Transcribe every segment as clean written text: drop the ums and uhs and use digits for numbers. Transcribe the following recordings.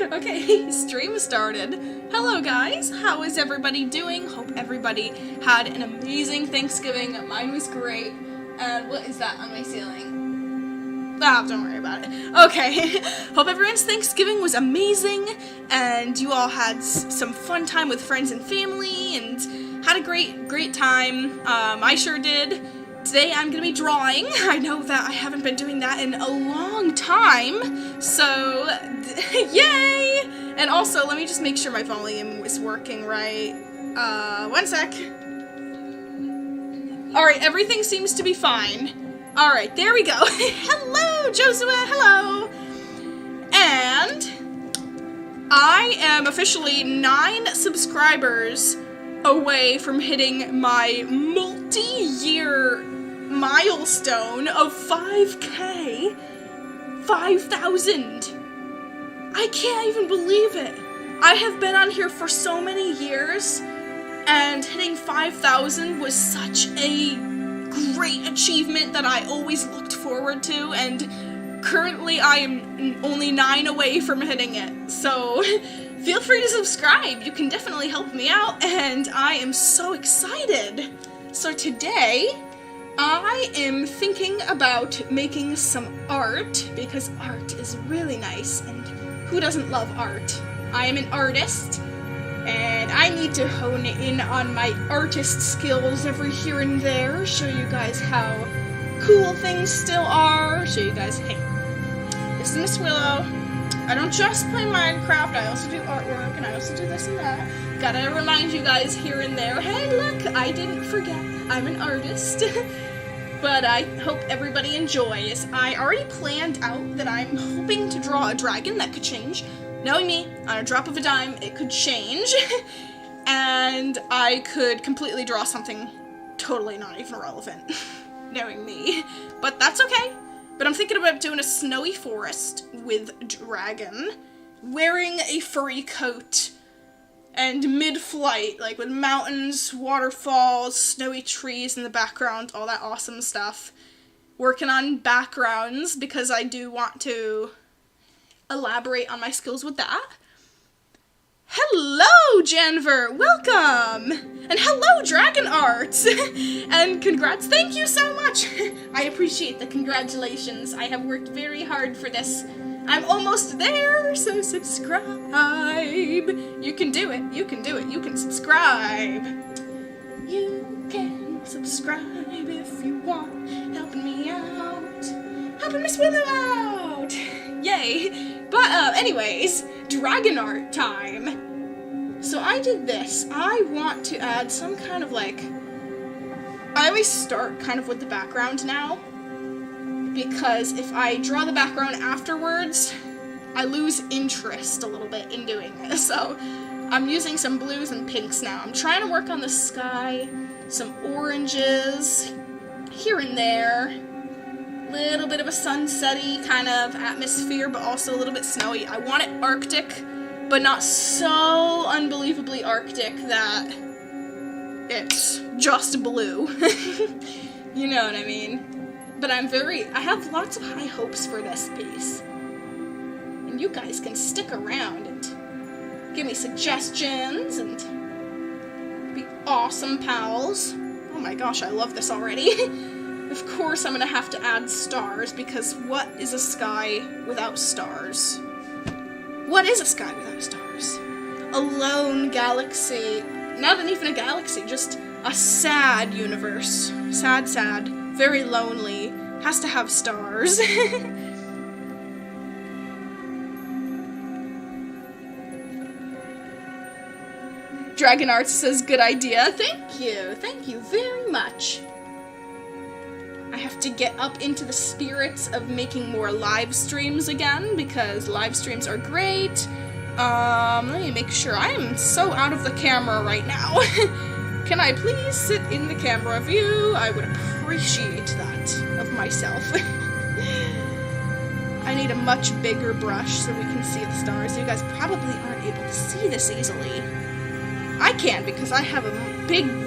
Okay, stream started. Hello guys, how is everybody doing? Hope everybody had an amazing Thanksgiving. Mine was great. And what is that on my ceiling? Ah, don't worry about it. Okay, hope everyone's Thanksgiving was amazing and you all had some fun time with friends and family and had a great time. I sure did. Today I'm going to be drawing. I know that I haven't been doing that in a long time, so yay! And also, let me just make sure my volume is working right. One sec. Alright, everything seems to be fine. Alright, there we go. Hello, Joshua, hello! And I am officially 9 subscribers away from hitting my multi-year milestone of 5K. 5,000. I can't even believe it. I have been on here for so many years, and hitting 5,000 was such a great achievement that I always looked forward to, and currently I am only 9 away from hitting it. So feel free to subscribe. You can definitely help me out, and I am so excited. So today, I am thinking about making some art, because art is really nice, and who doesn't love art? I am an artist, and I need to hone in on my artist skills every here and there, show you guys how cool things still are, show you guys, hey, this is Miss Willow. I don't just play Minecraft, I also do artwork, and I also do this and that. Gotta remind you guys here and there, hey look, I didn't forget, I'm an artist. But I hope everybody enjoys. I already planned out that I'm hoping to draw a dragon. That could change. Knowing me, on a drop of a dime, it could change. And I could completely draw something totally not even relevant. Knowing me. But that's okay. But I'm thinking about doing a snowy forest with a dragon, wearing a furry coat, and mid-flight, like with mountains, waterfalls, snowy trees in the background, all that awesome stuff. Working on backgrounds, because I do want to elaborate on my skills with that. Hello, Janver! Welcome! And hello, Dragon Art! And congrats, thank you so much! I appreciate the congratulations. I have worked very hard for this. I'm almost there, so subscribe. You can do it, you can do it, you can subscribe. You can subscribe if you want, helping me out, helping Miss Willow out. Yay. But anyways, dragon art time. So I did this. I want to add some kind of like, I always start kind of with the background now, because if I draw the background afterwards, I lose interest a little bit in doing this. So I'm using some blues and pinks now. I'm trying to work on the sky, some oranges here and there, little bit of a sunset-y kind of atmosphere, but also a little bit snowy. I want it Arctic, but not so unbelievably Arctic that it's just blue. You know what I mean? But I have lots of high hopes for this piece. And you guys can stick around and give me suggestions and be awesome pals. Oh my gosh, I love this already. Of course I'm gonna have to add stars, because what is a sky without stars? What is a sky without stars? A lone galaxy. Not even a galaxy, just a sad universe. Sad, sad. Very lonely, has to have stars. Dragon Arts says, good idea. Thank you very much. I have to get up into the spirits of making more live streams again, because live streams are great. Let me make sure. I am so out of the camera right now. Can I please sit in the camera view? I would appreciate that of myself. I need a much bigger brush so we can see the stars. You guys probably aren't able to see this easily. I can, because I have a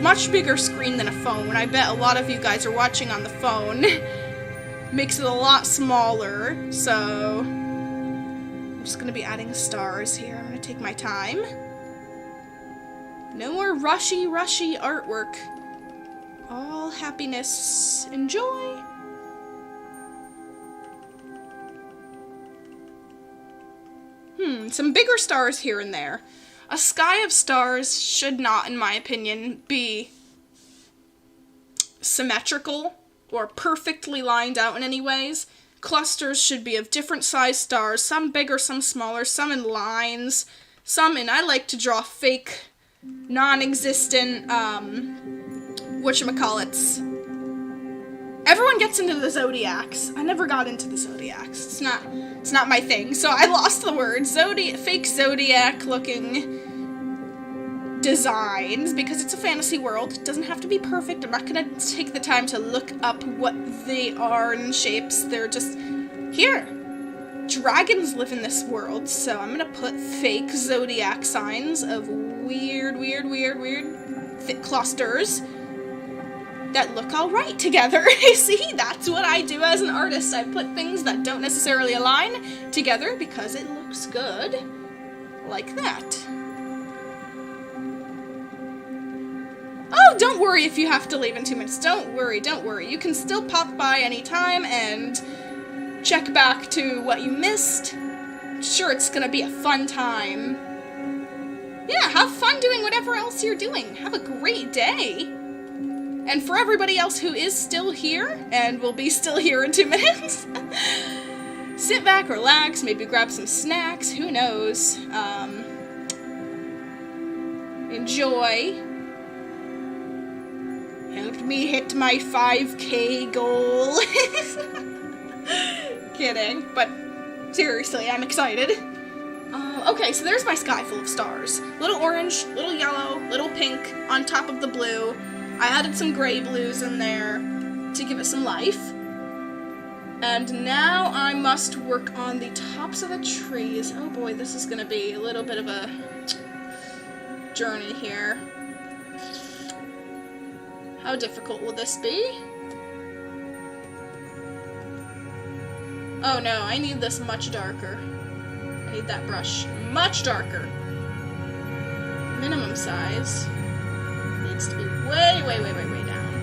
much bigger screen than a phone. I bet a lot of you guys are watching on the phone. Makes it a lot smaller, so I'm just gonna be adding stars here. I'm gonna take my time. No more rushy artwork. All happiness. Enjoy. Some bigger stars here and there. A sky of stars should not, in my opinion, be symmetrical or perfectly lined out in any ways. Clusters should be of different size stars, some bigger, some smaller, some in lines, some in, I like to draw fake, non-existent, whatchamacallits. Everyone gets into the zodiacs. I never got into the zodiacs. It's not my thing. So I lost the word. Fake zodiac looking designs, because it's a fantasy world. It doesn't have to be perfect. I'm not gonna take the time to look up what they are in shapes. They're just here. Dragons live in this world, so I'm gonna put fake zodiac signs of weird thick clusters that look all right together. See, that's what I do as an artist. I put things that don't necessarily align together because it looks good, like that. Oh, don't worry if you have to leave in 2 minutes. Don't worry. You can still pop by anytime and check back to what you missed. I'm sure it's gonna be a fun time. Yeah, have fun doing whatever else you're doing. Have a great day. And for everybody else who is still here, and will be still here in 2 minutes, sit back, relax, maybe grab some snacks, who knows. Enjoy. Helped me hit my 5K goal. Kidding, but seriously, I'm excited. Okay, so there's my sky full of stars. Little orange, little yellow, little pink on top of the blue. I added some gray blues in there to give it some life. And now I must work on the tops of the trees. Oh boy, this is gonna be a little bit of a journey here. How difficult will this be? Oh no, I need this much darker. I need that brush much darker. Minimum size needs to be way down.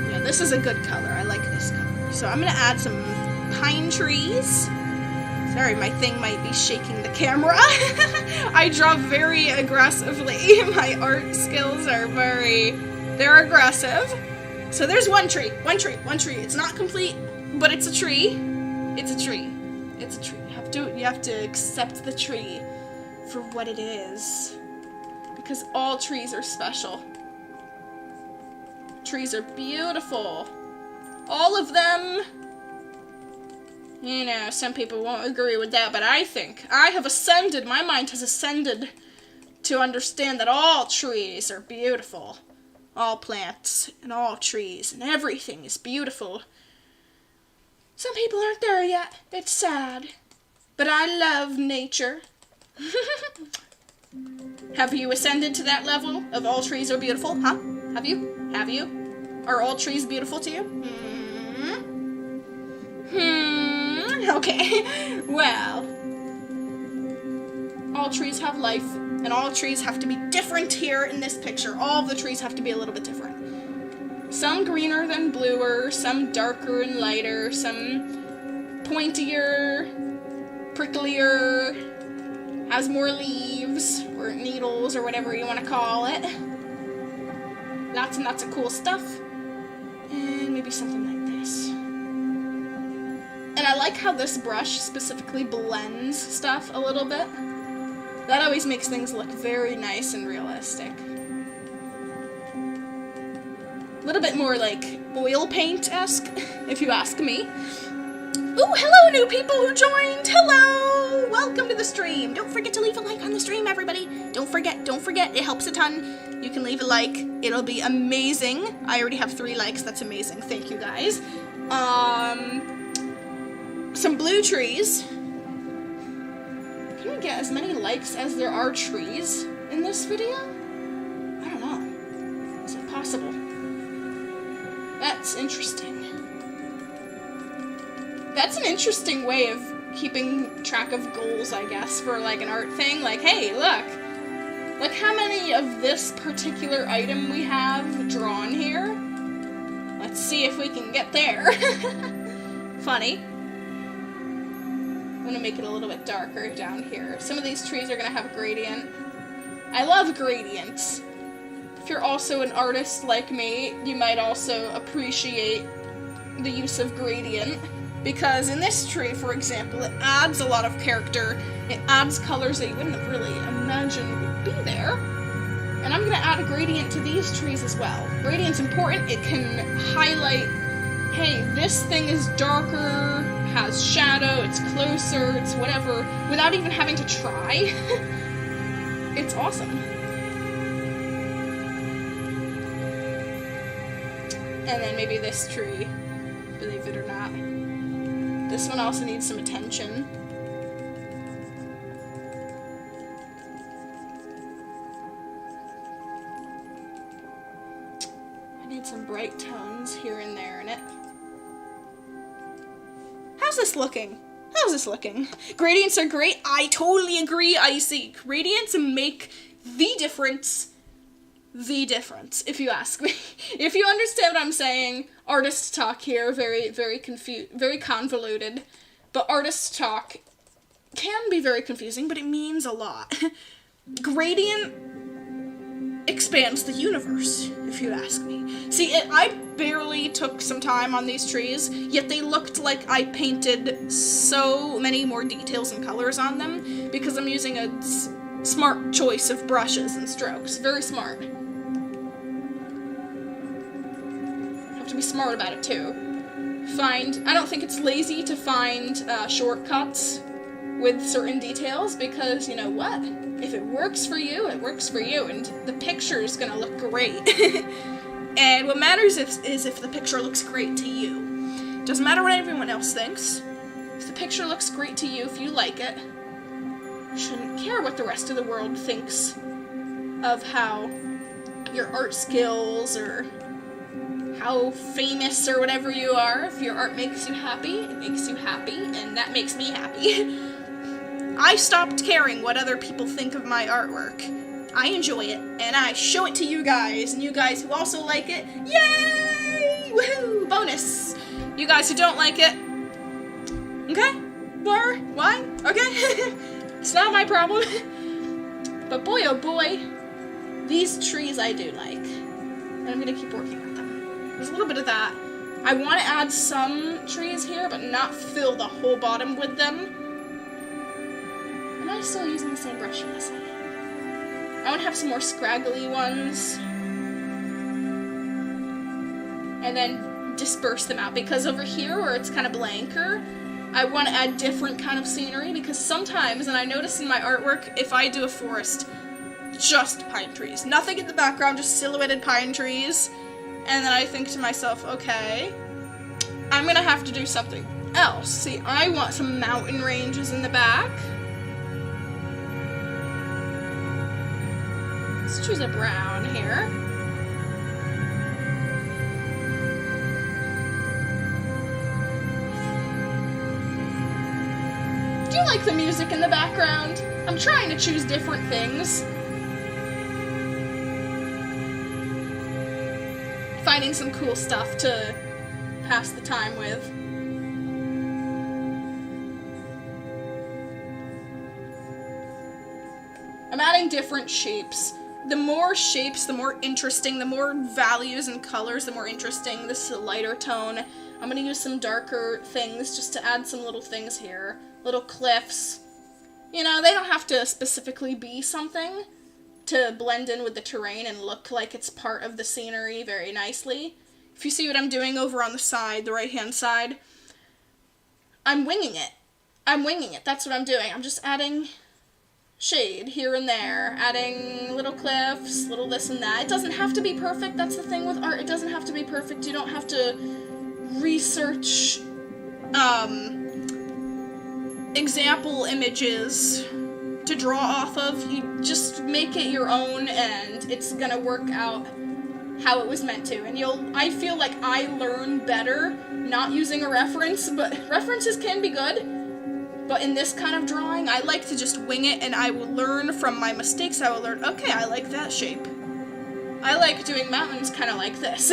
Yeah, this is a good color. I like this color. So I'm gonna add some pine trees. Sorry, my thing might be shaking the camera. I draw very aggressively. My art skills are they're aggressive. So there's one tree. It's not complete, but it's a tree. It's a tree. You have to accept the tree for what it is. Because all trees are special. Trees are beautiful. All of them. You know, some people won't agree with that, but I think I have ascended, my mind has ascended to understand that all trees are beautiful. All plants and all trees and everything is beautiful. Some people aren't there yet. It's sad. But I love nature. Have you ascended to that level of all trees are beautiful? Huh? Have you? Are all trees beautiful to you? Okay. Well. All trees have life, and all trees have to be different here in this picture. All of the trees have to be a little bit different. Some greener than bluer, some darker and lighter, some pointier, pricklier, has more leaves, or needles, or whatever you want to call it. Lots and lots of cool stuff. And maybe something like this. And I like how this brush specifically blends stuff a little bit. That always makes things look very nice and realistic. A little bit more like oil paint-esque, if you ask me. Ooh, hello new people who joined! Hello! Welcome to the stream! Don't forget to leave a like on the stream, everybody! Don't forget, it helps a ton. You can leave a like, it'll be amazing. I already have 3 likes, that's amazing, thank you guys. Some blue trees. Can we get as many likes as there are trees in this video? I don't know. Is it possible? That's interesting. That's an interesting way of keeping track of goals, I guess, for like an art thing. Like, hey, look how many of this particular item we have drawn here. Let's see if we can get there. Funny. I'm gonna make it a little bit darker down here. Some of these trees are gonna have a gradient. I love gradients. If you're also an artist like me, you might also appreciate the use of gradient, because in this tree, for example, it adds a lot of character. It adds colors that you wouldn't have really imagined would be there. And I'm gonna add a gradient to these trees as well. Gradient's important. It can highlight, hey, this thing is darker, has shadow, it's closer, it's whatever, without even having to try. It's awesome. And then maybe this tree, believe it or not. This one also needs some attention. I need some bright tones here and there in it. How's this looking? How's this looking? Gradients are great. I totally agree, Icy. Gradients make the difference. The difference, if you ask me. If you understand what I'm saying, artist talk here, very convoluted. But artist talk can be very confusing, but it means a lot. Gradient expands the universe, if you ask me. See, I barely took some time on these trees, yet they looked like I painted so many more details and colors on them, because I'm using a smart choice of brushes and strokes. Very smart. Have to be smart about it, too. I don't think it's lazy to find shortcuts with certain details, because, you know what? If it works for you, it works for you, and the picture is gonna look great. And what matters is if the picture looks great to you. Doesn't matter what everyone else thinks. If the picture looks great to you, if you like it, you shouldn't care what the rest of the world thinks of how your art skills or how famous or whatever you are. If your art makes you happy, it makes you happy, and that makes me happy. I stopped caring what other people think of my artwork. I enjoy it, and I show it to you guys, and you guys who also like it, yay! Woohoo! Bonus! You guys who don't like it, okay? Why? Okay? It's not my problem. But boy, oh boy, these trees I do like, and I'm gonna keep working with them. There's a little bit of that. I want to add some trees here, but not fill the whole bottom with them. Am I still using the same brush? Yes, I am. I want to have some more scraggly ones. And then disperse them out, because over here where it's kind of blanker, I want to add different kind of scenery, because sometimes, and I notice in my artwork, if I do a forest, just pine trees. Nothing in the background, just silhouetted pine trees. And then I think to myself, okay, I'm going to have to do something else. See, I want some mountain ranges in the back. Let's choose a brown here. Do you like the music in the background? I'm trying to choose different things. Finding some cool stuff to pass the time with. I'm adding different shapes. The more shapes, the more interesting, the more values and colors, the more interesting. This is a lighter tone. I'm gonna use some darker things just to add some little things here. Little cliffs. You know, they don't have to specifically be something to blend in with the terrain and look like it's part of the scenery very nicely. If you see what I'm doing over on the side, the right-hand side, I'm winging it. That's what I'm doing. I'm just adding shade here and there, adding little cliffs, little this and that. It doesn't have to be perfect. That's the thing with art. It doesn't have to be perfect. You don't have to research example images to draw off of. You just make it your own, and it's gonna work out how it was meant to. And I feel like I learn better not using a reference, but references can be good. But in this kind of drawing, I like to just wing it, and I will learn from my mistakes. I will learn, okay, I like that shape. I like doing mountains kind of like this.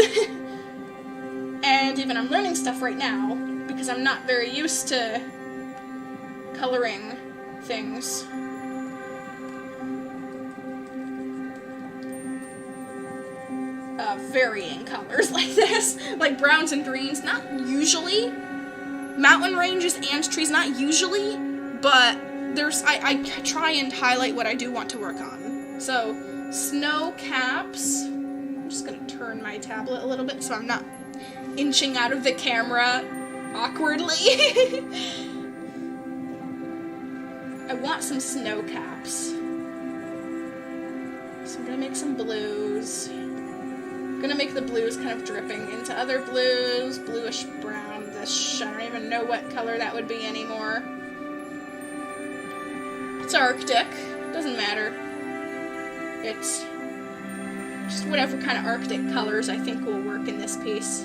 And even I'm learning stuff right now, because I'm not very used to coloring things. Varying colors like this, like browns and greens, not usually. Mountain ranges and trees, not usually, but I try and highlight what I do want to work on. So, snow caps. I'm just gonna turn my tablet a little bit so I'm not inching out of the camera awkwardly. I want some snow caps. So I'm gonna make some blues. I'm gonna make the blues kind of dripping into other blues, bluish brownish. I don't even know what color that would be anymore. It's Arctic, doesn't matter. It's just whatever kind of Arctic colors I think will work in this piece.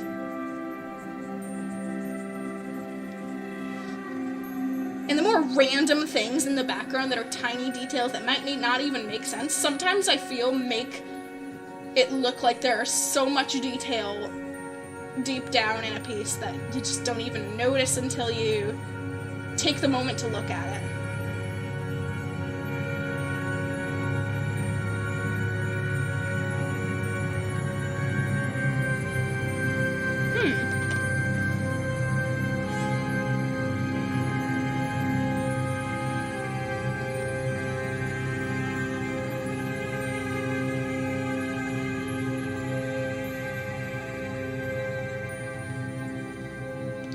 And the more random things in the background that are tiny details that might not even make sense, sometimes I feel make it look like there is so much detail deep down in a piece that you just don't even notice until you take the moment to look at it.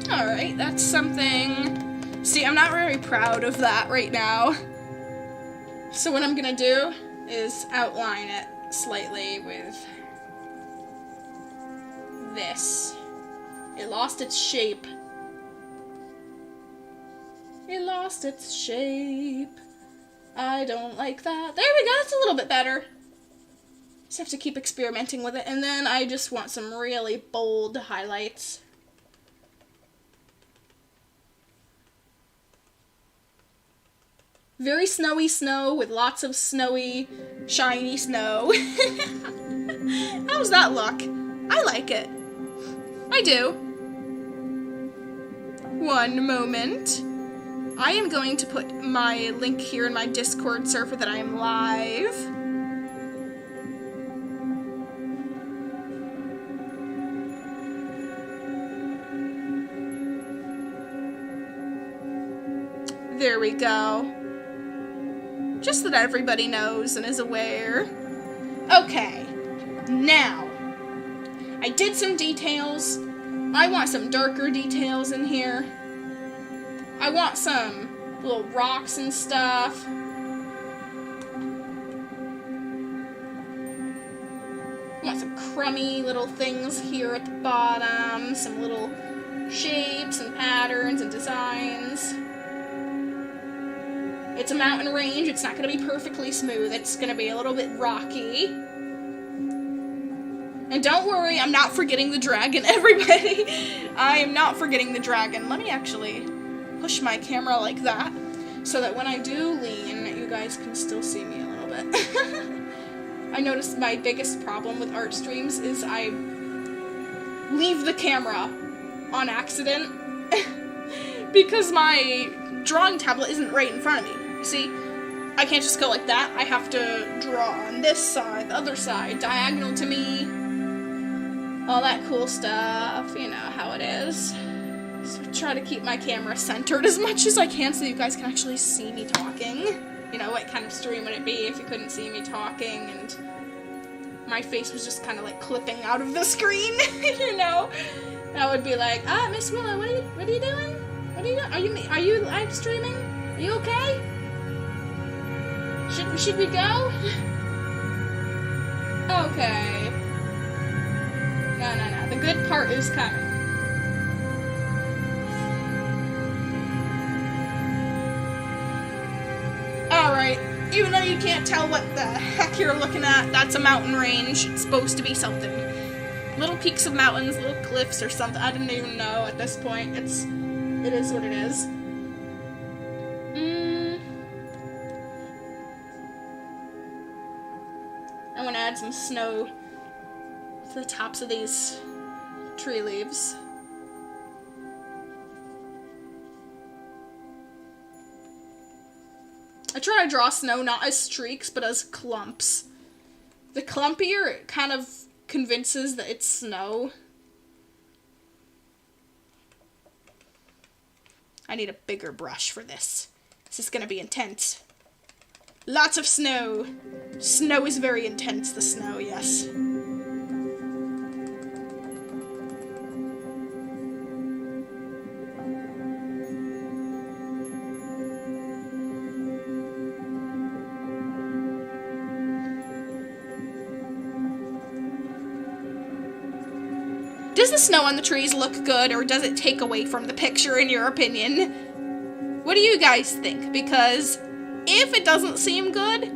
Alright, that's something. See, I'm not very proud of that right now. So what I'm gonna do is outline it slightly with this. It lost its shape. It lost its shape. I don't like that. There we go, that's a little bit better. Just have to keep experimenting with it. And then I just want some really bold highlights. Very snowy snow with lots of snowy, shiny snow. How's that look? I like it. I do. One moment. I am going to put my link here in my Discord server that I am live. There we go. Just so that everybody knows and is aware. Okay, now, I did some details. I want some darker details in here. I want some little rocks and stuff. I want some crummy little things here at the bottom. Some little shapes and patterns and designs. It's a mountain range, it's not going to be perfectly smooth, it's going to be a little bit rocky. And don't worry, I'm not forgetting the dragon, everybody! I am not forgetting the dragon. Let me actually push my camera like that, so that when I do lean, you guys can still see me a little bit. I noticed my biggest problem with art streams is I leave the camera on accident, because my drawing tablet isn't right in front of me. See, I can't just go like that. I have to draw on this side, the other side, diagonal to me, all that cool stuff, you know how it is. So I try to keep my camera centered as much as I can so you guys can actually see me talking. You know, what kind of stream would it be if you couldn't see me talking and my face was just kind of like clipping out of the screen, you know? That would be like, Miss Willow, what are you doing? What are you doing? Are you live streaming? Are you okay? Should we go? Okay. No. The good part is coming. Alright. Even though you can't tell what the heck you're looking at, that's a mountain range. It's supposed to be something. Little peaks of mountains, little cliffs or something. I don't even know at this point. It is what it is. want to add some snow to the tops of these tree leaves. I try to draw snow not as streaks, but as clumps. The clumpier, it kind of convinces that it's snow. I need a bigger brush for this. This is gonna be intense. Lots of snow. Snow is very intense, the snow, yes. Does the snow on the trees look good, or does it take away from the picture, in your opinion? What do you guys think? Because if it doesn't seem good,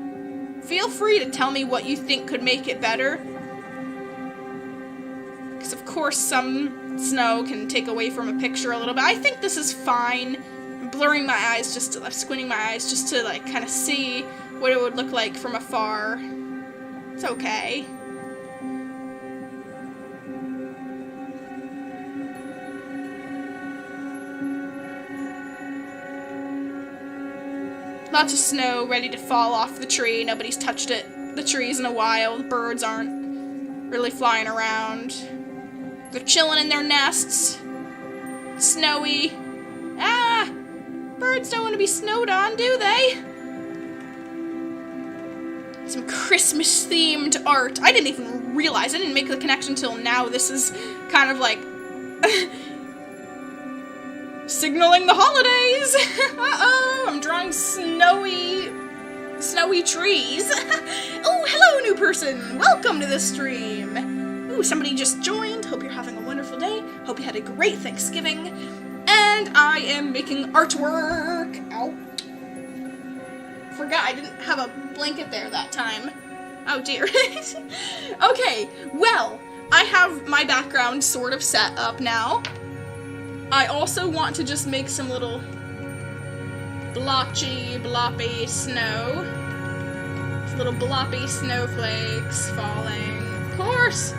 feel free to tell me what you think could make it better. Because of course some snow can take away from a picture a little bit. I think this is fine. I'm blurring my eyes I'm squinting my eyes just to like kind of see what it would look like from afar. It's okay. Lots of snow ready to fall off the tree. Nobody's touched the trees in a while. The birds aren't really flying around. They're chilling in their nests. Snowy. Ah! Birds don't want to be snowed on, do they? Some Christmas-themed art. I didn't even realize. I didn't make the connection until now. This is kind of like signaling the holidays. Uh-oh, I'm drawing snowy trees. Oh, hello, new person. Welcome to the stream. Ooh, somebody just joined. Hope you're having a wonderful day. Hope you had a great Thanksgiving. And I am making artwork. Ow. Forgot I didn't have a blanket there that time. Oh, dear. Okay, well, I have my background sort of set up now. I also want to just make some little bloppy snow. Little bloppy snowflakes falling. Of course!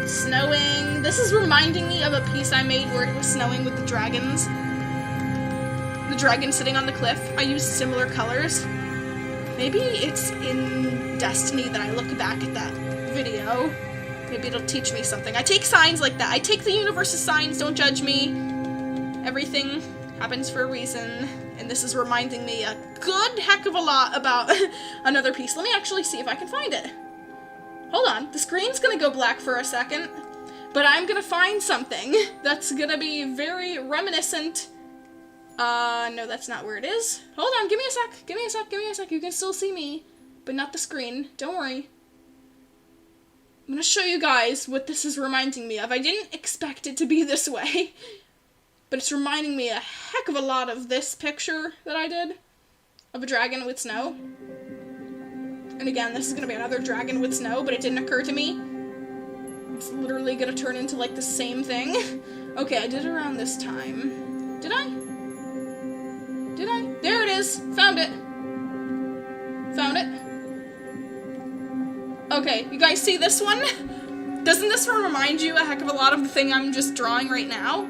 Snowing. This is reminding me of a piece I made where it was snowing with the dragons. The dragon sitting on the cliff. I used similar colors. Maybe it's in Destiny that I look back at that video. Maybe it'll teach me something. I take signs like that. I take the universe's signs, don't judge me. Everything happens for a reason. And this is reminding me a good heck of a lot about another piece. Let me actually see if I can find it. Hold on. The screen's gonna go black for a second. But I'm gonna find something that's gonna be very reminiscent. No, that's not where it is. Hold on, give me a sec. Give me a sec, give me a sec. You can still see me, but not the screen. Don't worry. I'm gonna show you guys what this is reminding me of. I didn't expect it to be this way, but it's reminding me a heck of a lot of this picture that I did of a dragon with snow. And again, this is gonna be another dragon with snow, but it didn't occur to me. It's literally gonna turn into like the same thing. Okay, I did it around this time. Did I? Did I? There it is! Found it! Found it. Okay, you guys see this one? Doesn't this one remind you a heck of a lot of the thing I'm just drawing right now?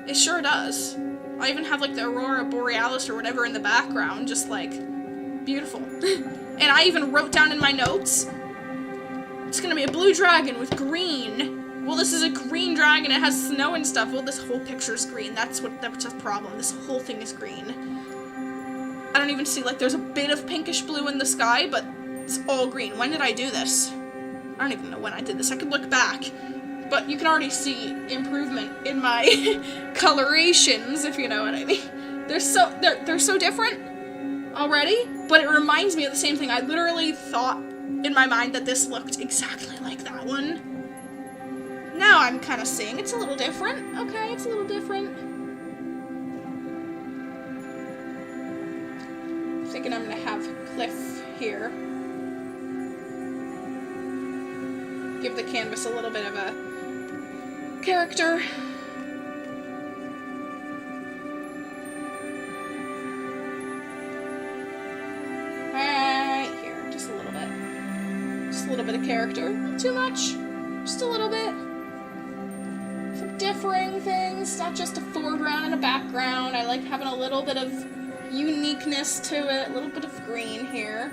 It sure does. I even have like the Aurora Borealis or whatever in the background, just like, beautiful. And I even wrote down in my notes, it's gonna be a blue dragon with green. Well, this is a green dragon, it has snow and stuff. Well, this whole picture's green. That's the problem. This whole thing is green. I don't even see, like, there's a bit of pinkish blue in the sky, but it's all green. When did I do this? I don't even know when I did this. I could look back. But you can already see improvement in my colorations, if you know what I mean. They're so different already, but it reminds me of the same thing. I literally thought in my mind that this looked exactly like that one. Now I'm kind of seeing it's a little different. Okay, it's a little different. Thinking I'm gonna have Cliff here. Give the canvas a little bit of a character. Right here, just just a little bit. Just a little bit of character. Not too much. Just a little bit. Some differing things, not just a foreground and a background. I like having a little bit of uniqueness to it. A little bit of green here.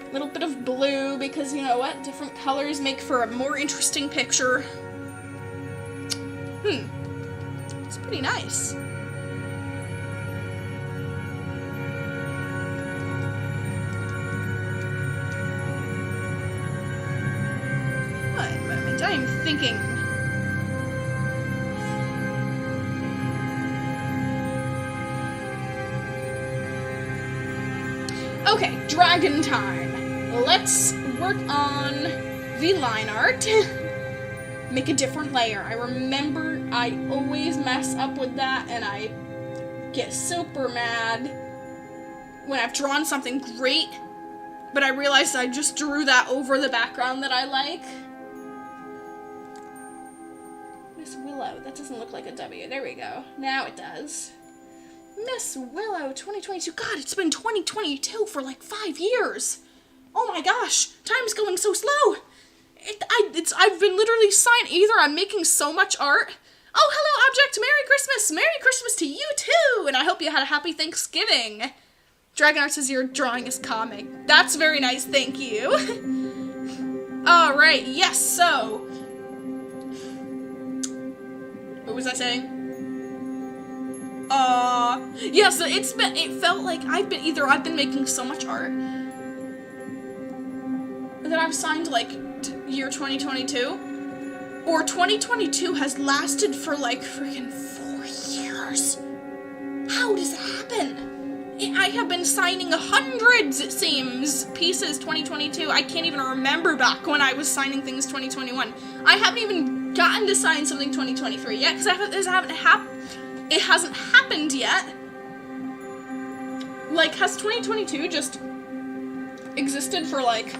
A little bit of blue, because you know what? Different colors make for a more interesting picture. It's pretty nice. One moment, I am thinking. Okay, dragon time. Let's work on the line art. Make a different layer. I remember I always mess up with that, and I get super mad when I've drawn something great, but I realized I just drew that over the background that I like. Miss Willow. That doesn't look like a W. There we go. Now it does. Miss Willow 2022. God, it's been 2022 for like 5 years. Oh my gosh, time's going so slow. I've been literally signed. Either I'm making so much art. Oh, hello, Object. Merry Christmas. Merry Christmas to you too. And I hope you had a happy Thanksgiving. Dragon Art says your drawing is comic. That's very nice. Thank you. All right. Yes. So, what was I saying? Yeah. So it felt like I've been making so much art that I've signed like year 2022, or 2022 has lasted for like freaking 4 years. How does that happen? I have been signing hundreds, it seems, pieces 2022. I can't even remember back when I was signing things 2021. I haven't even gotten to sign something 2023 yet, because it hasn't happened yet. Like, has 2022 just existed for like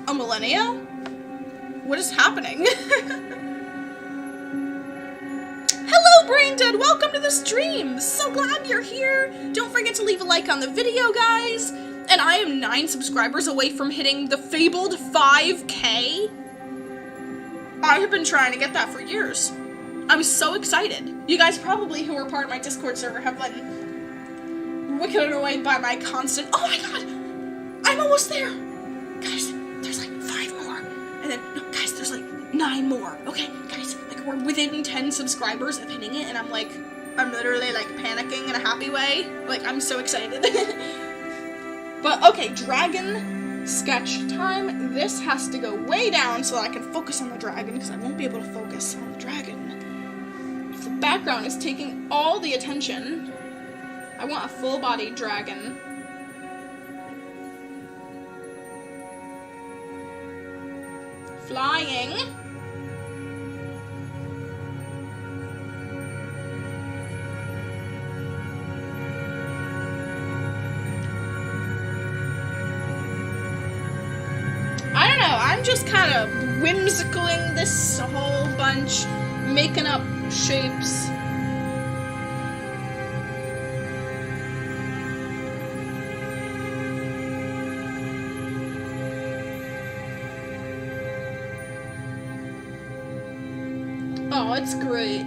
a millennia? What is happening? Hello, Braindead! Welcome to the stream! So glad you're here! Don't forget to leave a like on the video, guys! And I am 9 subscribers away from hitting the fabled 5K. I have been trying to get that for years. I was so excited. You guys probably, who are part of my Discord server, have been wicked annoyed by my constant, oh my god! I'm almost there! Guys, there's like 5 more. And then, no, guys, there's like 9 more. Okay, guys, like we're within 10 subscribers of hitting it, and I'm literally like panicking in a happy way. Like, I'm so excited. But okay, dragon sketch time. This has to go way down so that I can focus on the dragon, because I won't be able to focus on the dragon if the background is taking all the attention. I want a full-bodied dragon. Flying. I don't know, I'm just kind of whimsicaling this whole bunch, making up shapes. Oh, it's great.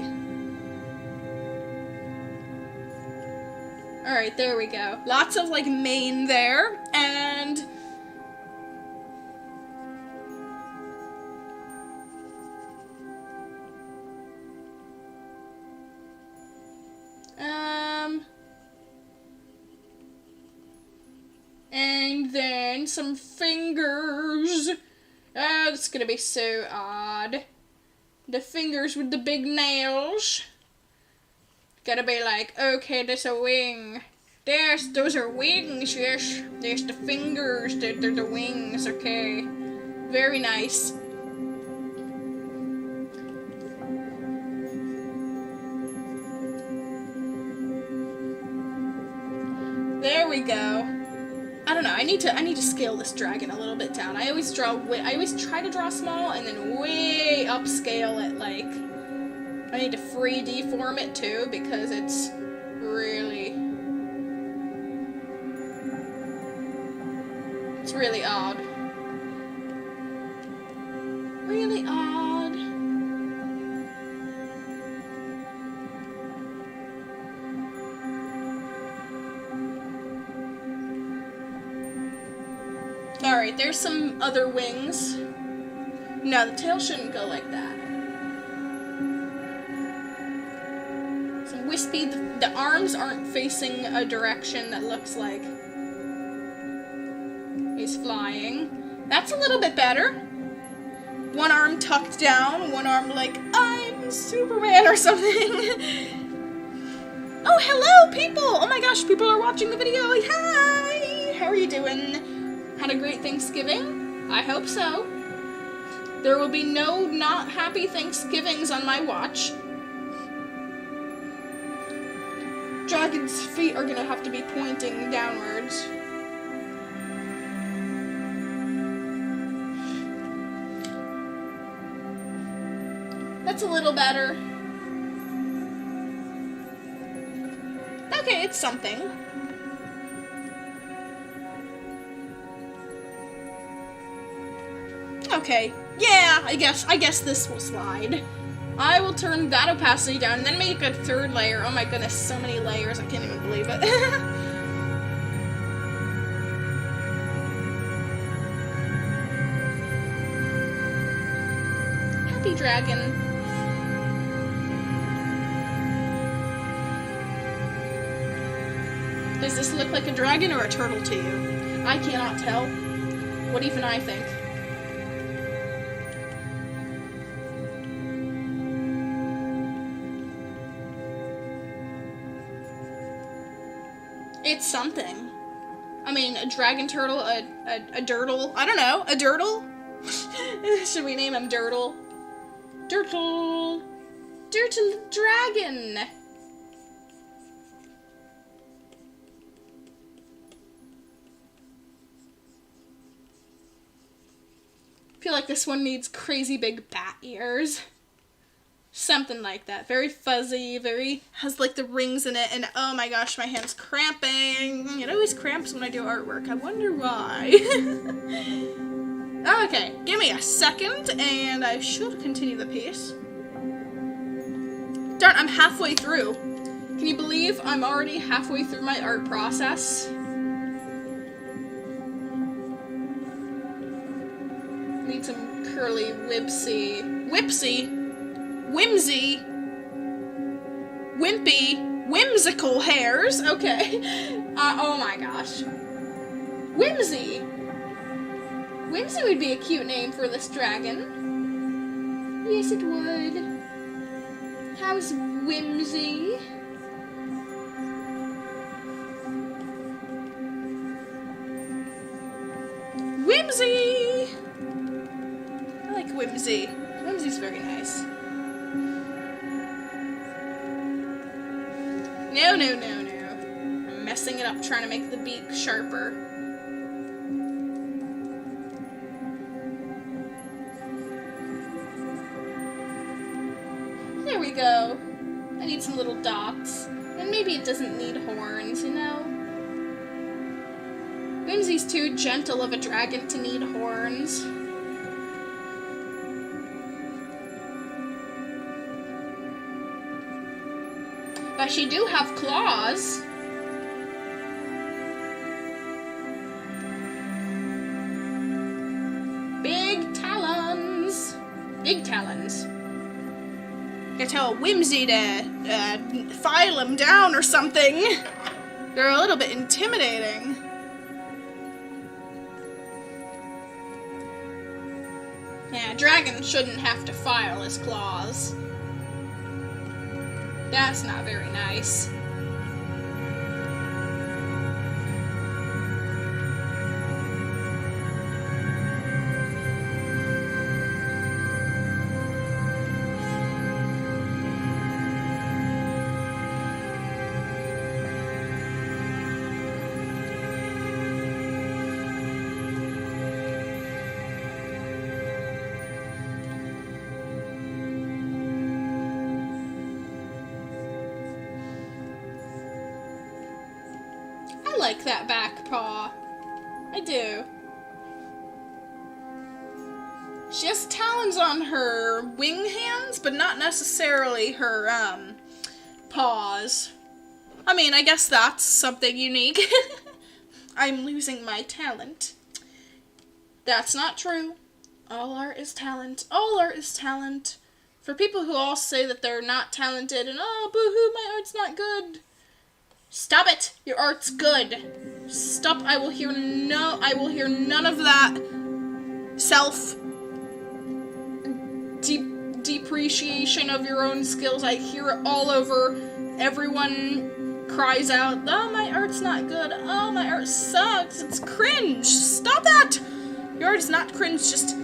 Alright, there we go. Lots of, like, mane there, and... and then some fingers. Oh, that's gonna be so odd. The fingers with the big nails. Gotta be like, okay, there's a wing. Those are wings, yes. There's the fingers, they're the wings, okay. Very nice. There we go. I don't know, I need to scale this dragon a little bit down. I always try to draw small and then way upscale it, like, I need to 3D form it too, because it's really... really odd. Really odd. Alright, there's some other wings. No, the tail shouldn't go like that. Some wispy, the arms aren't facing a direction that looks like he's flying. That's a little bit better. One arm tucked down, one arm like, I'm Superman or something. Oh, hello, people! Oh my gosh, people are watching the video. Hi! How are you doing? Had a great Thanksgiving? I hope so. There will be no not happy Thanksgivings on my watch. Dragon's feet are gonna have to be pointing downwards. That's a little better. Okay, it's something. Okay, yeah, I guess this will slide. I will turn that opacity down and then make a third layer. Oh my goodness, so many layers, I can't even believe it. Happy dragon. Does this look like a dragon or a turtle to you? I cannot tell. What even I think. It's something. I mean, a dragon turtle, a dirtle. I don't know, a dirtle? Should we name him Dirtle? Dirtle! Dirtle dragon! I feel like this one needs crazy big bat ears. Something like that. Very fuzzy, has like the rings in it, and oh my gosh, my hand's cramping. It always cramps when I do artwork. I wonder why. Okay, give me a second, and I should continue the piece. Darn, I'm halfway through. Can you believe I'm already halfway through my art process? Need some curly, whimsy, wimpy, whimsical hairs. Okay. Oh my gosh. Whimsy. Whimsy would be a cute name for this dragon. Yes, it would. How's Whimsy? Whimsy! I like Whimsy. Whimsy's very nice. No. I'm messing it up trying to make the beak sharper. There we go. I need some little dots. And maybe it doesn't need horns, you know? Whimsy's too gentle of a dragon to need horns. But she do have claws. Big talons. Big talons. You tell Whimsy to file them down or something. They're a little bit intimidating. Yeah, dragon shouldn't have to file his claws. That's not very nice. I like that back paw. I do. She has talons on her wing hands, but not necessarily her, paws. I mean, I guess that's something unique. I'm losing my talent. That's not true. All art is talent. All art is talent. For people who all say that they're not talented and, oh, boo-hoo, my art's not good. Stop it! Your art's good. Stop. I will hear none of that depreciation of your own skills. I hear it all over. Everyone cries out, oh, my art's not good. Oh, my art sucks. It's cringe. Stop that! Your art is not cringe. Just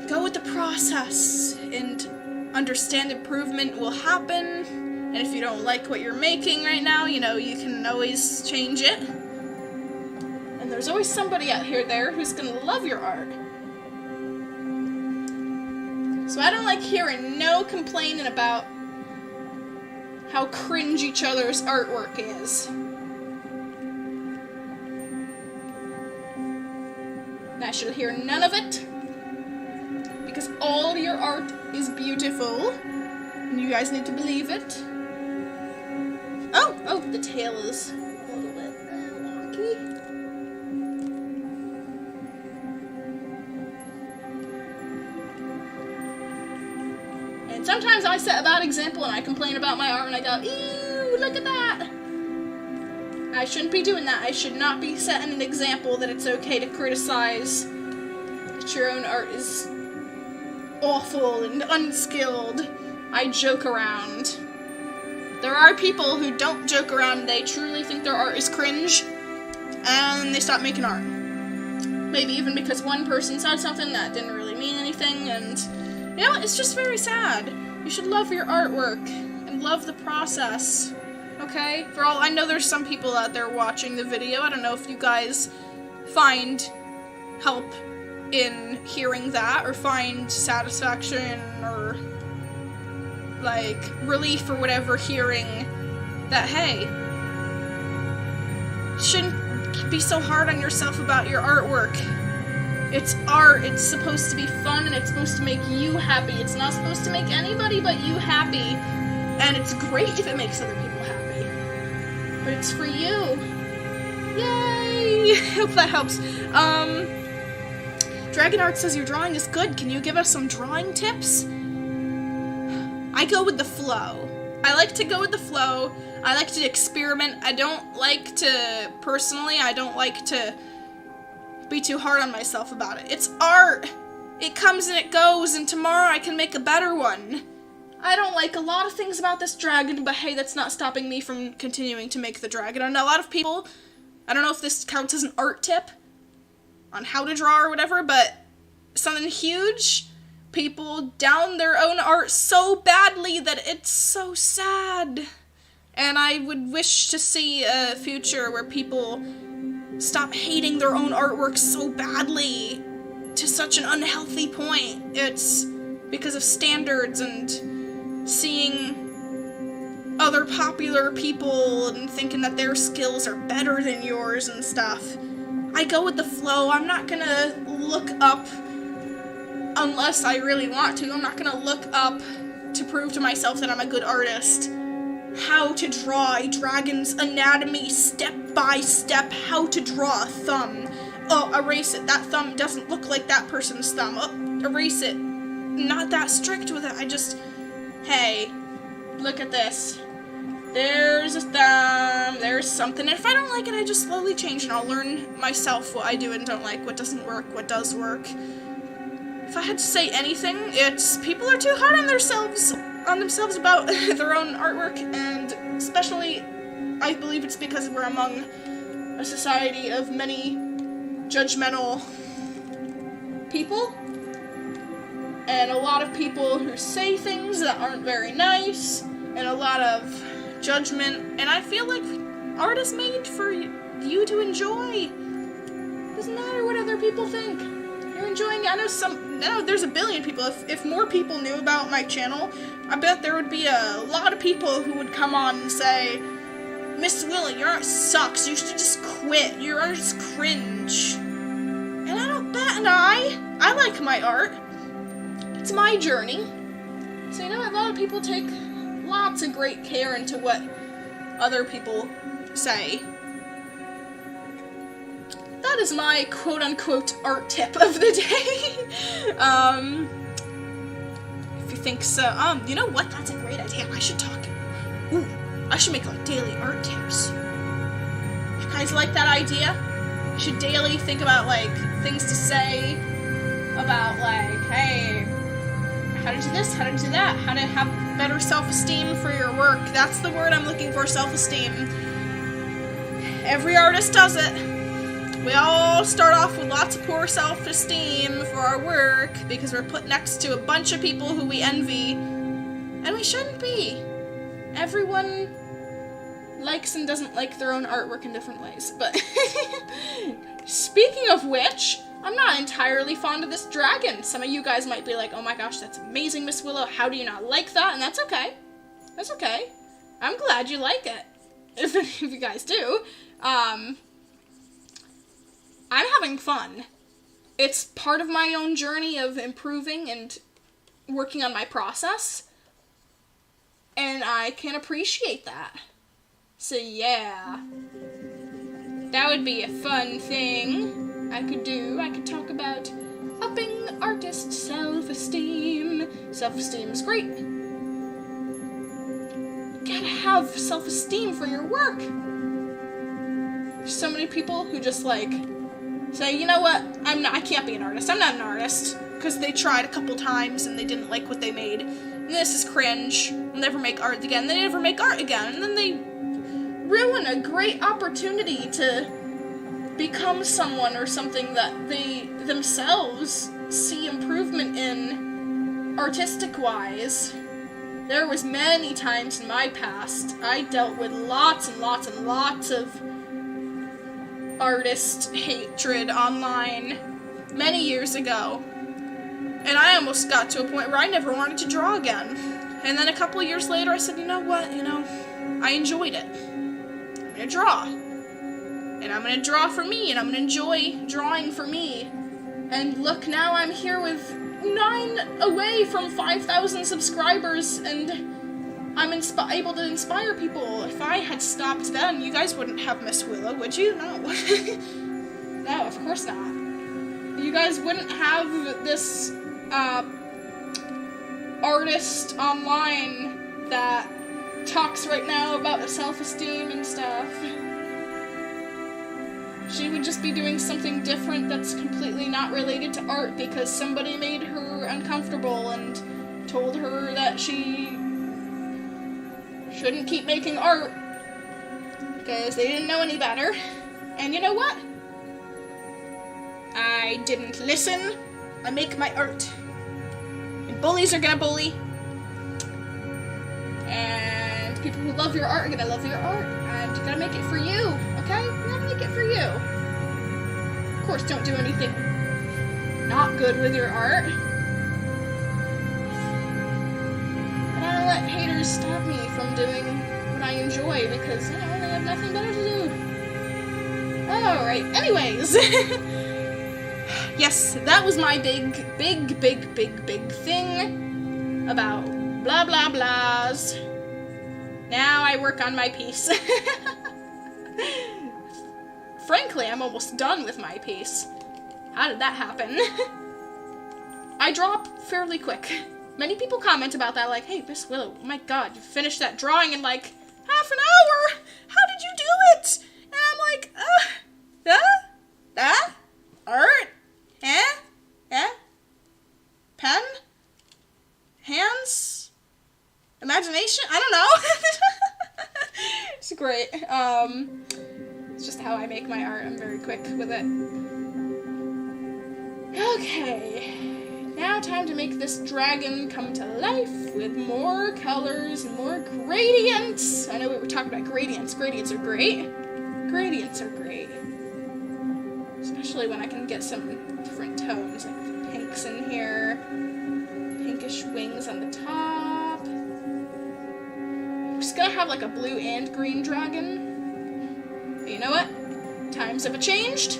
go with the process and understand improvement will happen. And if you don't like what you're making right now, you know, you can always change it. And there's always somebody out there who's gonna love your art. So I don't like hearing no complaining about how cringe each other's artwork is. I should hear none of it, because all your art is beautiful, and you guys need to believe it. Oh, the tail is a little bit wonky. And sometimes I set a bad example and I complain about my art and I go, ew, look at that. I shouldn't be doing that. I should not be setting an example that it's okay to criticize that your own art is awful and unskilled. I joke around. There are people who don't joke around, they truly think their art is cringe, and they stop making art. Maybe even because one person said something that didn't really mean anything, and, you know, it's just very sad. You should love your artwork, and love the process, okay? For all I know, there's some people out there watching the video. I don't know if you guys find help in hearing that, or find satisfaction, or like relief or whatever hearing that, hey, you shouldn't be so hard on yourself about your artwork. It's art, it's supposed to be fun, and it's supposed to make you happy. It's not supposed to make anybody but you happy, and it's great if it makes other people happy, but it's for you. Yay! Hope that helps. Dragon Art says your drawing is good. Can you give us some drawing tips? I go with the flow. I like to go with the flow. I like to experiment. I don't like to be too hard on myself about it. It's art. It comes and it goes, and tomorrow I can make a better one. I don't like a lot of things about this dragon, but hey, that's not stopping me from continuing to make the dragon. I know a lot of people, I don't know if this counts as an art tip on how to draw or whatever, but something huge. People down their own art so badly that it's so sad. And I would wish to see a future where people stop hating their own artwork so badly to such an unhealthy point. It's because of standards and seeing other popular people and thinking that their skills are better than yours and stuff. I go with the flow. I'm not gonna look up unless I really want to. I'm not gonna look up to prove to myself that I'm a good artist. How to draw a dragon's anatomy, step by step, how to draw a thumb. Oh, erase it. That thumb doesn't look like that person's thumb. Oh, erase it. Not that strict with it. I just, hey, look at this. There's a thumb, there's something. If I don't like it, I just slowly change and I'll learn myself what I do and don't like, what doesn't work, what does work. If I had to say anything, it's people are too hard on themselves about their own artwork, and especially, I believe it's because we're among a society of many judgmental people, and a lot of people who say things that aren't very nice, and a lot of judgment, and I feel like art is made for you to enjoy. Doesn't matter what other people think. You're enjoying it. I know there's a billion people. If more people knew about my channel, I bet there would be a lot of people who would come on and say, Miss Willie, your art sucks. You should just quit. Your art is cringe. And I don't bat an eye. I like my art. It's my journey. So you know, a lot of people take lots of great care into what other people say. That is my quote-unquote art tip of the day. If you think so, you know what? That's a great idea. I should talk. Ooh, I should make like daily art tips. You guys like that idea? You should daily think about like things to say about like, hey, how to do this, how to do that, how to have better self-esteem for your work. That's the word I'm looking for, self-esteem. Every artist does it. We all start off with lots of poor self-esteem for our work because we're put next to a bunch of people who we envy, and we shouldn't be. Everyone likes and doesn't like their own artwork in different ways, but speaking of which, I'm not entirely fond of this dragon. Some of you guys might be like, oh my gosh, that's amazing, Miss Willow, how do you not like that? And that's okay. That's okay. I'm glad you like it, if you guys do. I'm having fun. It's part of my own journey of improving and working on my process, and I can appreciate that. So yeah, that would be a fun thing I could do. I could talk about upping artist self-esteem. Self-esteem is great. You gotta have self-esteem for your work. There's so many people who just like say, you know what, I can't be an artist. I'm not an artist. Because they tried a couple times and they didn't like what they made. And this is cringe. I'll never make art again. They never make art again. And then they ruin a great opportunity to become someone or something that they themselves see improvement in artistic-wise. There was many times in my past I dealt with lots and lots and lots of artist hatred online many years ago, and I almost got to a point where I never wanted to draw again. And then a couple of years later I said, you know what, I enjoyed it. I'm gonna draw, and I'm gonna draw for me, and I'm gonna enjoy drawing for me. And look, now I'm here with 9 away from 5,000 subscribers, and I'm able to inspire people. If I had stopped then, you guys wouldn't have Miss Willow, would you? No. No, of course not. You guys wouldn't have this, artist online that talks right now about self-esteem and stuff. She would just be doing something different that's completely not related to art because somebody made her uncomfortable and told her that she shouldn't keep making art because they didn't know any better. And you know what? I didn't listen. I make my art. And bullies are gonna bully. And people who love your art are gonna love your art. And you gotta make it for you, okay? You gotta make it for you. Of course, don't do anything not good with your art. Let haters stop me from doing what I enjoy because, they have nothing better to do. Alright, anyways. Yes, that was my big thing about blah blah blahs. Now I work on my piece. Frankly, I'm almost done with my piece. How did that happen? I draw fairly quick. Many people comment about that, like, hey, Miss Willow, oh my god, you finished that drawing in, like, half an hour! How did you do it? And I'm like, art? Pen? Hands? Imagination? I don't know. It's great. It's just how I make my art. I'm very quick with it. Okay. Now time to make this dragon come to life with more colors and more gradients. I know we were talking about gradients. Gradients are great. Gradients are great. Especially when I can get some different tones, like pinks in here. Pinkish wings on the top. I'm just gonna have like a blue and green dragon. But you know what? Times have changed.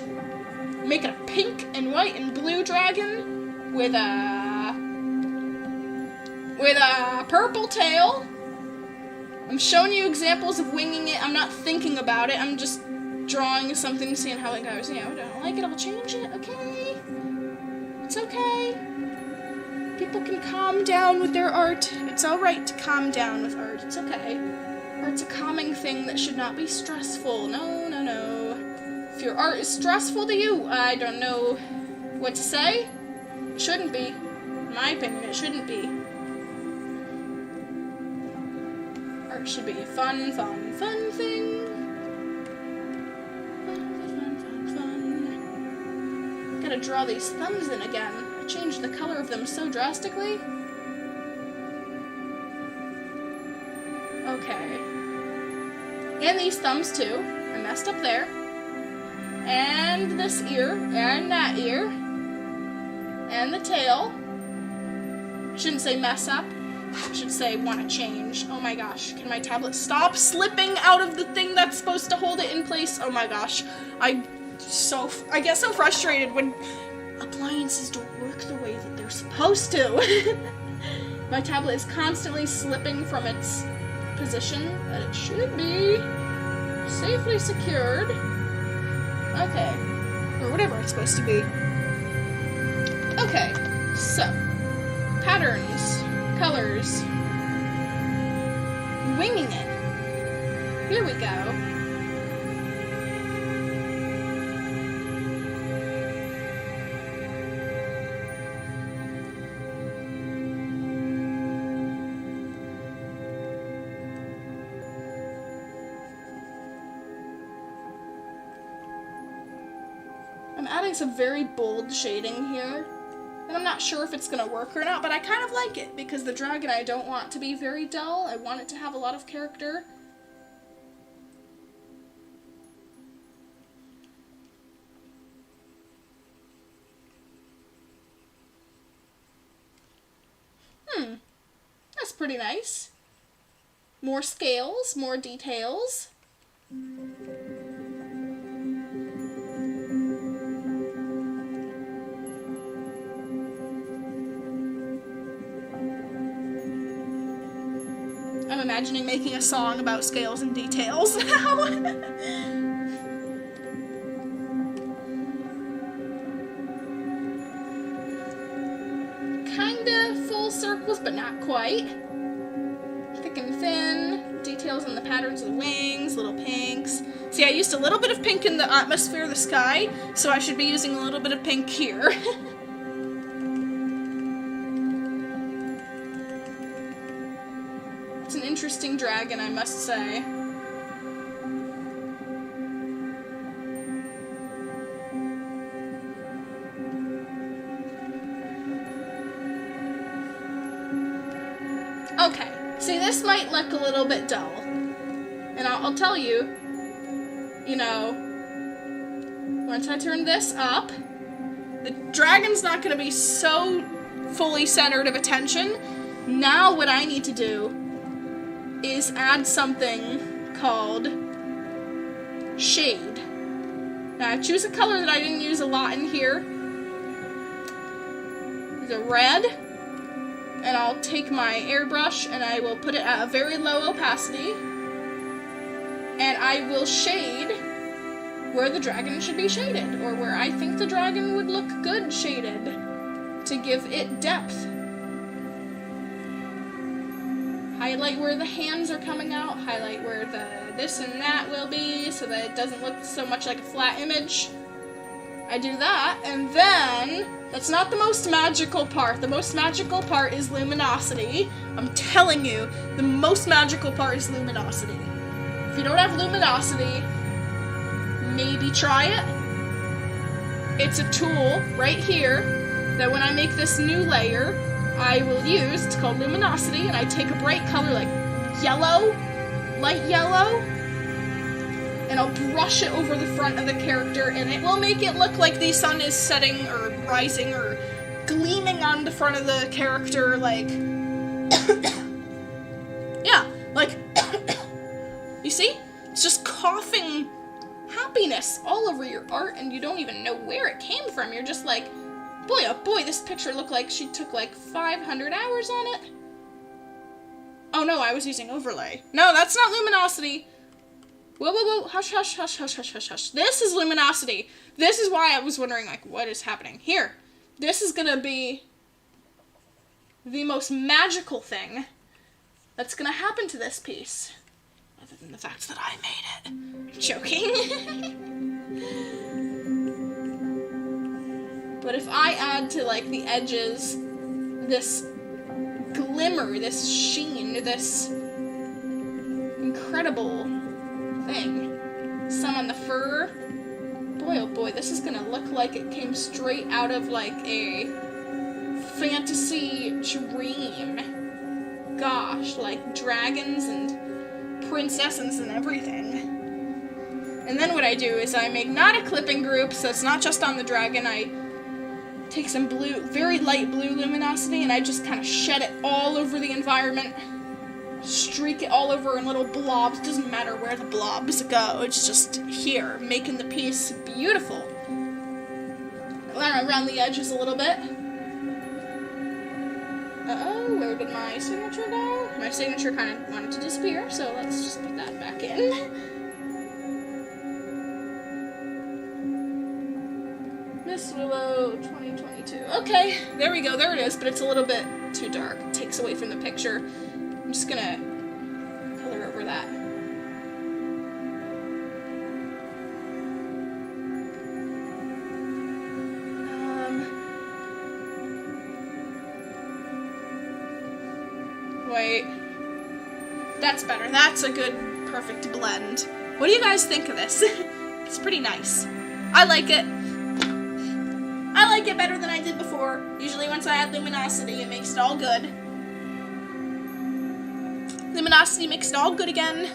Make it a pink and white and blue dragon with a purple tail. I'm showing you examples of winging it. I'm not thinking about it. I'm just drawing something, seeing how it goes. You know, I don't like it, I'll change it. Okay. It's okay. People can calm down with their art. It's alright to calm down with art. It's okay. Art's a calming thing that should not be stressful. No, no, no. If your art is stressful to you, I don't know what to say. It shouldn't be. In my opinion, it shouldn't be. Art should be a fun, fun, fun thing. Fun. Gotta draw these thumbs in again. I changed the color of them so drastically. Okay. And these thumbs too. I messed up there. And this ear, and that ear, and the tail. I shouldn't say mess up. I should say want to change. Oh my gosh, can my tablet stop slipping out of the thing that's supposed to hold it in place? Oh my gosh, I get so frustrated when appliances don't work the way that they're supposed to. My tablet is constantly slipping from its position that it should be safely secured. Okay, or whatever it's supposed to be. Okay, so, patterns, colors, winging it. Here we go. I'm adding some very bold shading here, and I'm not sure if it's gonna work or not, but I kind of like it, because the dragon I don't want to be very dull. I want it to have a lot of character. That's pretty nice. More scales, more details. I'm imagining making a song about scales and details now. Kinda full circles, but not quite. Thick and thin. Details on the patterns of the wings, little pinks. See, I used a little bit of pink in the atmosphere of the sky, so I should be using a little bit of pink here. It's an interesting dragon, I must say. Okay, see, this might look a little bit dull. And I'll tell you, you know, once I turn this up, the dragon's not going to be so fully centered of attention. Now what I need to do is add something called shade. Now I choose a color that I didn't use a lot in here. It's a red. And I'll take my airbrush and I will put it at a very low opacity. And I will shade where the dragon should be shaded, or where I think the dragon would look good shaded, to give it depth. Highlight where the hands are coming out, highlight where the this and that will be, so that it doesn't look so much like a flat image. I do that, and then, that's not the most magical part. The most magical part is luminosity. I'm telling you, the most magical part is luminosity. If you don't have luminosity, maybe try it. It's a tool right here that when I make this new layer, I will use. It's called luminosity, and I take a bright color like yellow, light yellow, and I'll brush it over the front of the character, and it will make it look like the sun is setting or rising or gleaming on the front of the character, like, yeah, like, you see? It's just coughing happiness all over your art and you don't even know where it came from. You're just like, boy, oh boy, this picture looked like she took like 500 hours on it. Oh no, I was using overlay. No, that's not luminosity. Whoa, whoa, whoa, hush, hush, hush, hush, hush, hush, hush. This is luminosity. This is why I was wondering, like, what is happening here? This is gonna be the most magical thing that's gonna happen to this piece. Other than the fact that I made it. Joking. But if I add to, like, the edges this glimmer, this sheen, this incredible thing. Some on the fur. Boy, oh boy, this is gonna look like it came straight out of, like, a fantasy dream. Gosh, like dragons and princesses and everything. And then what I do is I make not a clipping group, so it's not just on the dragon. I take some blue, very light blue luminosity, and I just kind of shed it all over the environment. Streak it all over in little blobs. Doesn't matter where the blobs go, it's just here, making the piece beautiful. Around the edges a little bit. Uh-oh, where did my signature go? My signature kind of wanted to disappear, so let's just put that back in. Miss Willow 2022. Okay, there we go, there it is, but it's a little bit too dark. It takes away from the picture. I'm just gonna color over that. Wait. That's better. That's a good, perfect blend. What do you guys think of this? It's pretty nice. I like it. I like it better than I did before. Usually once I add luminosity, it makes it all good. Luminosity makes it all good again.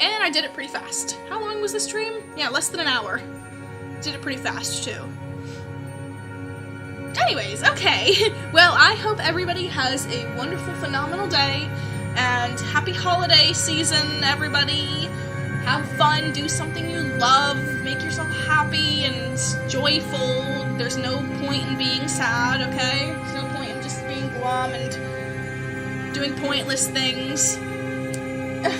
And I did it pretty fast. How long was this stream? Yeah, less than an hour. Did it pretty fast, too. Anyways, okay. Well, I hope everybody has a wonderful, phenomenal day. And happy holiday season, everybody. Have fun, do something you love, make yourself happy and joyful. There's no point in being sad, okay? There's no point in just being glum and doing pointless things.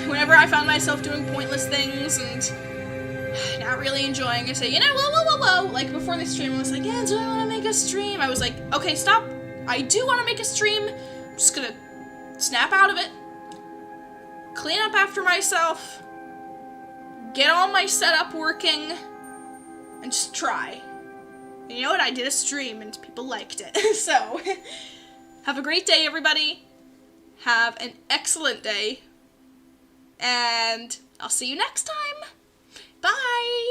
Whenever I found myself doing pointless things and not really enjoying, I say, you know, whoa. Like before the stream, I was like, yeah, do I want to make a stream? I was like, okay, stop. I do want to make a stream. I'm just gonna snap out of it, clean up after myself, get all my setup working, and just try. And you know what? I did a stream and people liked it. So, have a great day, everybody. Have an excellent day. And I'll see you next time. Bye!